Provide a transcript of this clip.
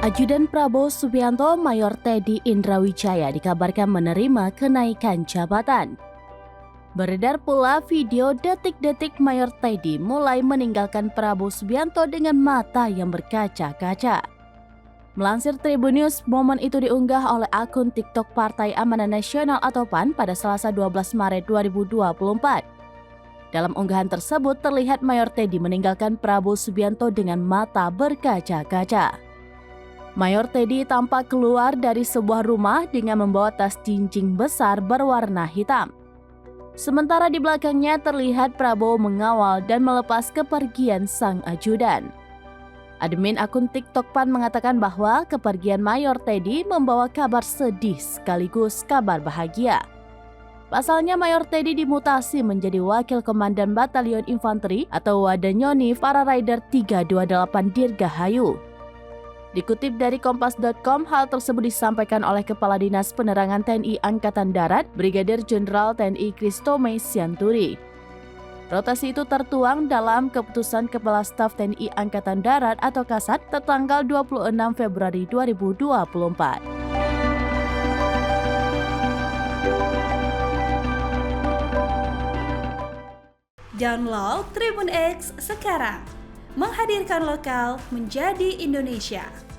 Ajudan Prabowo Subianto Mayor Teddy Indrawijaya dikabarkan menerima kenaikan jabatan. Beredar pula video detik-detik Mayor Teddy mulai meninggalkan Prabowo Subianto dengan mata yang berkaca-kaca. Melansir Tribun News, momen itu diunggah oleh akun TikTok Partai Amanat Nasional atau PAN pada Selasa 12 Maret 2024. Dalam unggahan tersebut terlihat Mayor Teddy meninggalkan Prabowo Subianto dengan mata berkaca-kaca. Mayor Teddy tampak keluar dari sebuah rumah dengan membawa tas jinjing besar berwarna hitam. Sementara di belakangnya terlihat Prabowo mengawal dan melepas kepergian sang ajudan. Admin akun TikTok PAN mengatakan bahwa kepergian Mayor Teddy membawa kabar sedih sekaligus kabar bahagia. Pasalnya Mayor Teddy dimutasi menjadi Wakil Komandan Batalion Infanteri atau Wadanyoni para Rider 328 Dirgahayu. Dikutip dari Kompas.com, hal tersebut disampaikan oleh Kepala Dinas Penerangan TNI Angkatan Darat, Brigadir Jenderal TNI Kristome Sianturi. Rotasi itu tertuang dalam Keputusan Kepala Staf TNI Angkatan Darat atau Kasat tertanggal 26 Februari 2024. Download Tribun X sekarang, menghadirkan lokal menjadi Indonesia.